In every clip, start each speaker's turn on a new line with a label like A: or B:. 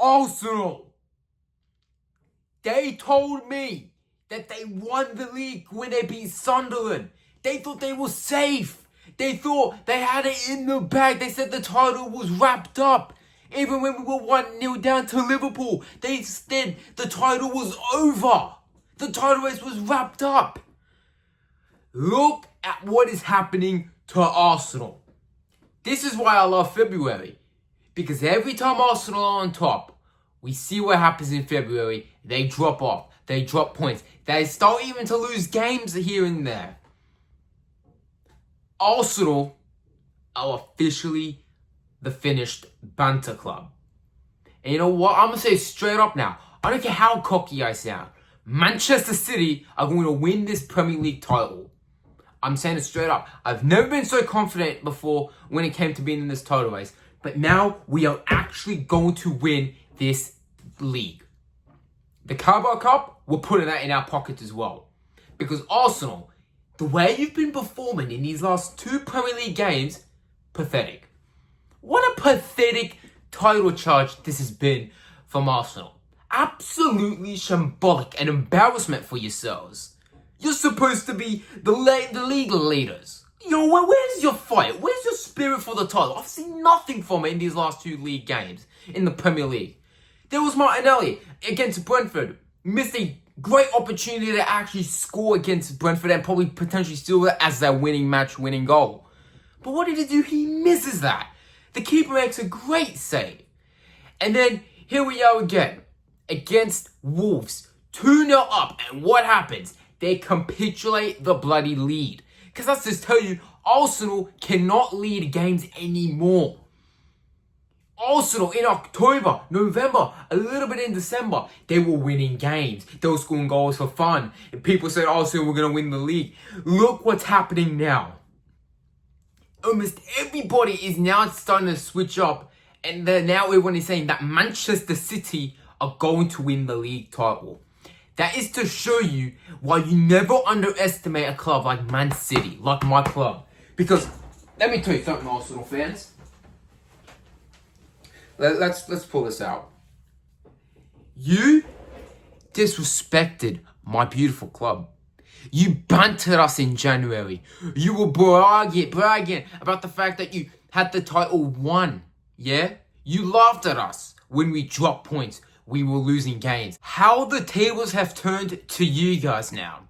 A: Arsenal. They told me that they won the league when they beat Sunderland. They thought they were safe. They thought they had it in the bag. They said the title was wrapped up. Even when we were 1-0 down to Liverpool, they said the title was over. The title race was wrapped up. Look at what is happening to Arsenal. This is why I love February. Because every time Arsenal are on top, we see what happens in February. They drop off. They drop points. They start even to lose games here and there. Arsenal are officially the finished banter club. And you know what? I'm going to say straight up now. I don't care how cocky I sound. Manchester City are going to win this Premier League title. I'm saying it straight up. I've never been so confident before when it came to being in this title race. But now we are actually going to win this league. The Carabao Cup, we're putting that in our pockets as well. Because Arsenal, the way you've been performing in these last 2 Premier League games, pathetic. What a pathetic title charge this has been from Arsenal. Absolutely shambolic, an embarrassment for yourselves. You're supposed to be the league leaders. Where's your fight? Where's your spirit for the title? I've seen nothing from it in these last 2 league games in the Premier League. There was Martinelli against Brentford. Missed a great opportunity to actually score against Brentford and probably potentially steal it as their winning goal. But what did he do? He misses that. The keeper makes a great save. And then here we are again against Wolves. 2-0 up. And what happens? They capitulate the bloody lead. Because that's just tell you, Arsenal cannot lead games anymore. Arsenal in October, November, a little bit in December, they were winning games. They were scoring goals for fun. And people said Arsenal were going to win the league. Look what's happening now. Almost everybody is now starting to switch up. And now everyone is saying that Manchester City are going to win the league title. That is to show you why you never underestimate a club like Man City, like my club. Because, let me tell you something, Arsenal fans. Let's pull this out. You disrespected my beautiful club. You bantered us in January. You were bragging about the fact that you had the title won. Yeah? You laughed at us when we dropped points. We were losing games. How the tables have turned to you guys now.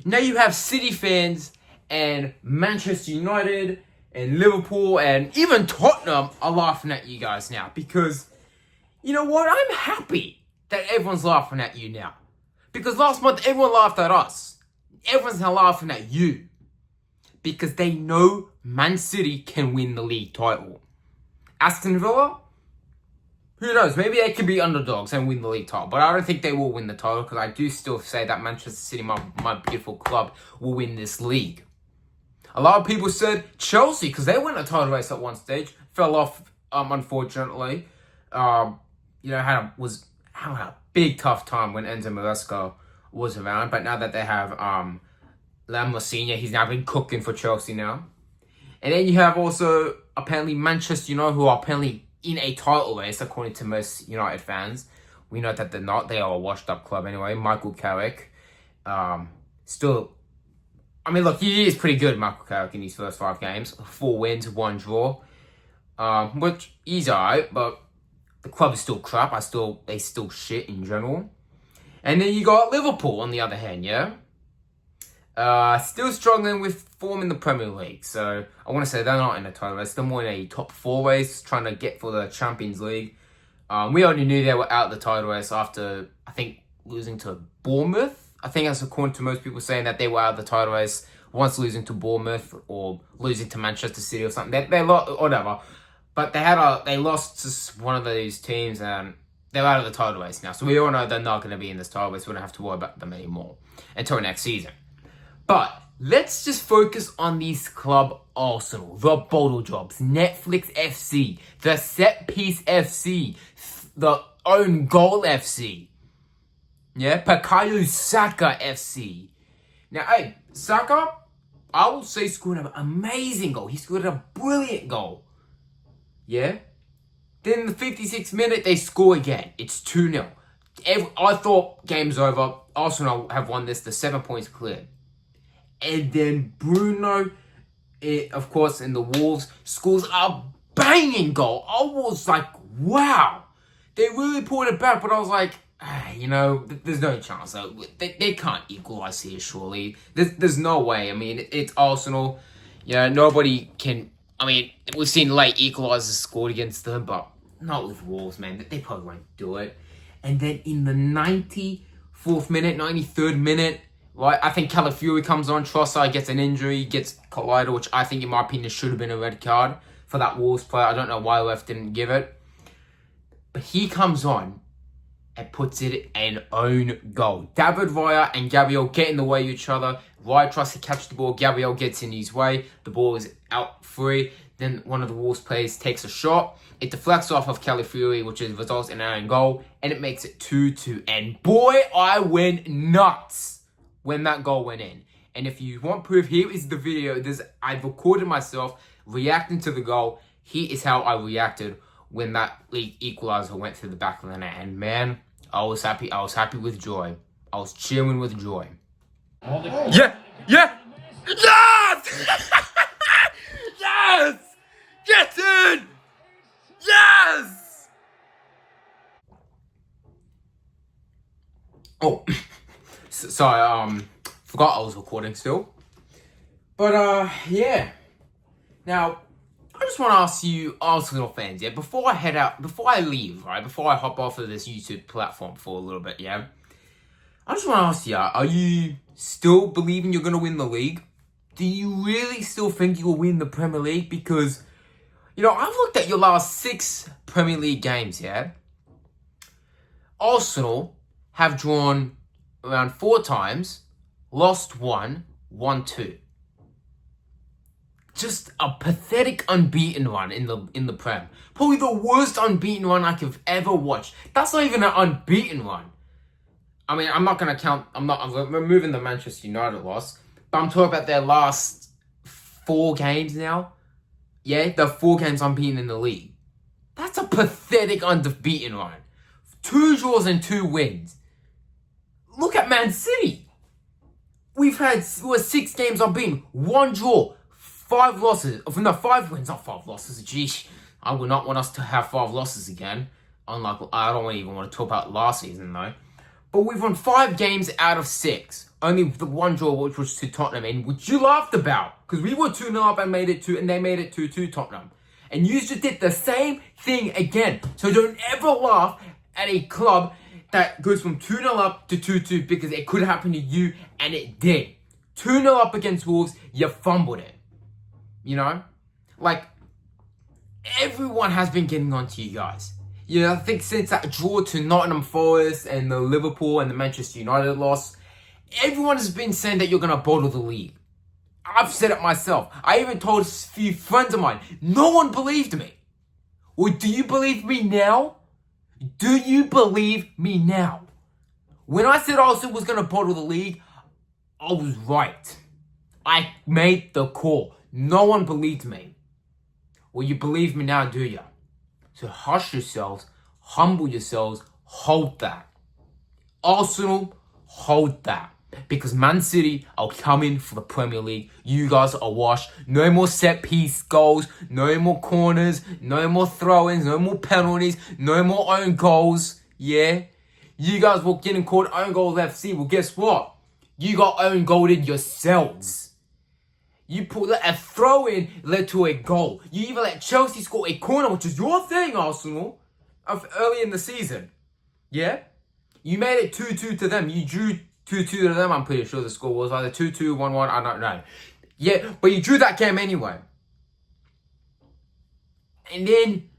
A: Now you have City fans and Manchester United and Liverpool and even Tottenham are laughing at you guys now. Because, you know what? I'm happy that everyone's laughing at you now. Because last month, everyone laughed at us. Everyone's now laughing at you. Because they know Man City can win the league title. Aston Villa? Who knows? Maybe they could be underdogs and win the league title. But I don't think they will win the title. Because I do still say that Manchester City, my beautiful club, will win this league. A lot of people said Chelsea, because they won a title race at one stage. Fell off, unfortunately. Had a big tough time when Enzo Maresca was around. But now that they have Lam Senior, he's now been cooking for Chelsea now. And then you have also, apparently, Manchester United, who are apparently in a title race, according to most United fans. We know that they're not. They are a washed-up club anyway. Michael Carrick. Look, he is pretty good, Michael Carrick, in his first 5 games. 4 wins, 1 draw. Which, he's alright, but the club is still crap. They still shit in general. And then you got Liverpool, on the other hand, yeah? Still struggling with form in the Premier League. So, I want to say they're not in the title race. They're more in a top 4 race, trying to get for the Champions League. We already knew they were out of the title race after, I think, losing to Bournemouth. I think that's according to most people saying that they were out of the title race once losing to Bournemouth or losing to Manchester City or something. They lost, whatever. But they lost to one of these teams and they're out of the title race now. So we all know they're not going to be in this title race. We don't have to worry about them anymore until next season. But let's just focus on this club Arsenal, the Bottle Jobs, Netflix FC, the Set Piece FC, the Own Goal FC. Yeah, Bukayo Saka FC. Now, hey, Saka, I will say, scored an amazing goal. He scored a brilliant goal. Yeah? Then in the 56th minute, they score again. It's 2-0. I thought game's over. Arsenal have won this. The 7 points clear. And then Bruno, of course, in the Wolves, scores a banging goal. I was like, wow. They really pulled it back, but I was like, there's no chance. They can't equalise here, surely. There's no way. I mean, it's Arsenal. Nobody can... I mean, we've seen late equalisers scored against them, but not with Wolves, man. They probably won't do it. And then in the 94th minute, 93rd minute, right, I think Calafiori comes on. Trossard gets an injury, gets collided, which I think, in my opinion, should have been a red card for that Wolves player. I don't know why Left didn't give it. But he comes on and puts it an own goal. David Raya and Gabriel get in the way of each other. Raya tries to catch the ball. Gabriel gets in his way. The ball is out free. Then one of the Wolves players takes a shot. It deflects off of Calafiori, which results in an own goal. And it makes it 2-2. And boy, I went nuts when that goal went in. And if you want proof, here is the video. I've recorded myself reacting to the goal. Here is how I reacted when that league equalizer went through the back of the net. And man, I was happy. I was happy with joy. I was cheering with joy. Yeah! Yes! Yes! Get in! Yes! Oh, sorry. Forgot I was recording still. But yeah. Now, I just want to ask you, Arsenal fans, yeah, before I leave, right, before I hop off of this YouTube platform for a little bit, yeah, I just want to ask you, are you still believing you're going to win the league? Do you really still think you'll win the Premier League? Because, I've looked at your last 6 Premier League games, yeah. Arsenal have drawn around 4 times, lost 1, won 2. Just a pathetic unbeaten run in the Prem. Probably the worst unbeaten run I could have ever watched. That's not even an unbeaten run. I mean, I'm removing the Manchester United loss, but I'm talking about their last 4 games now. Yeah, the 4 games unbeaten in the league. That's a pathetic unbeaten run. 2 draws and 2 wins. Look at Man City. We're 6 games unbeaten, 1 draw, 5 losses. No, 5 wins, not 5 losses. Geesh, I would not want us to have 5 losses again. Unlike, I don't even want to talk about last season though. But we've won 5 games out of 6. Only the 1 draw, which was to Tottenham, and which you laughed about. Because we were 2-0 up and made it 2, and they made it 2-2 Tottenham. And you just did the same thing again. So don't ever laugh at a club that goes from 2-0 up to 2-2, because it could happen to you, and it did. 2-0 up against Wolves, you fumbled it. Like, everyone has been getting on to you guys. I think since that draw to Nottingham Forest and the Liverpool and the Manchester United loss, everyone has been saying that you're going to bottle the league. I've said it myself. I even told a few friends of mine. No one believed me. Well, do you believe me now? Do you believe me now? When I said Arsenal was going to bottle the league, I was right. I made the call. No one believed me. Well, you believe me now, do you? So hush yourselves, humble yourselves, hold that. Arsenal, hold that. Because Man City are coming for the Premier League. You guys are washed. No more set piece goals, no more corners, no more throw-ins, no more penalties, no more own goals. Yeah? You guys were getting called own goals FC. Well, guess what? You got own goaled yourselves. You put a throw-in led to a goal. You even let Chelsea score a corner, which is your thing, Arsenal, early in the season. Yeah? You made it 2-2 to them. You drew 2-2 to them, I'm pretty sure the score was either 2-2, 1-1, I don't know. Yeah, but you drew that game anyway. And then,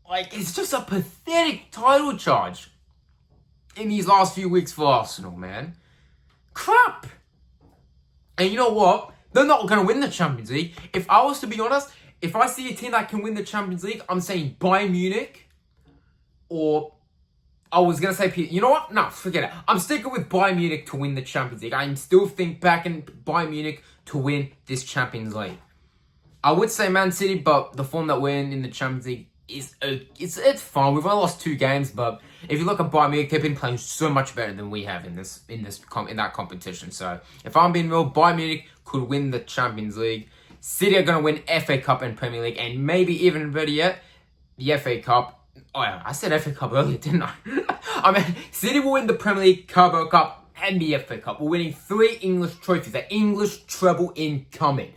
A: it's just a pathetic title charge in these last few weeks for Arsenal, man. Crap! And you know what? They're not going to win the Champions League. If I was to be honest, if I see a team that can win the Champions League, I'm saying Bayern Munich, or I was going to say, you know what? No, forget it. I'm sticking with Bayern Munich to win the Champions League. I still think backing Bayern Munich to win this Champions League. I would say Man City, but the form that we're in the Champions League, it's fine. We've only lost 2 games, but if you look at Bayern Munich, they've been playing so much better than we have in that competition. So if I'm being real, Bayern Munich could win the Champions League. City are gonna win FA Cup and Premier League, and maybe even better yet, the FA Cup. Oh yeah, I said FA Cup earlier, didn't I? I mean, City will win the Premier League, Carabao Cup, and the FA Cup. We're winning 3 English trophies, the English treble incoming.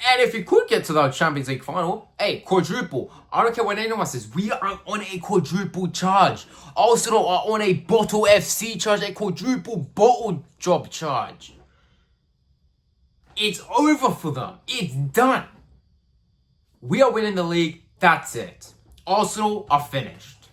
A: And if you could get to the Champions League final, hey, quadruple. I don't care what anyone says. We are on a quadruple charge. Arsenal are on a bottle FC charge, a quadruple bottle job charge. It's over for them. It's done. We are winning the league. That's it. Arsenal are finished.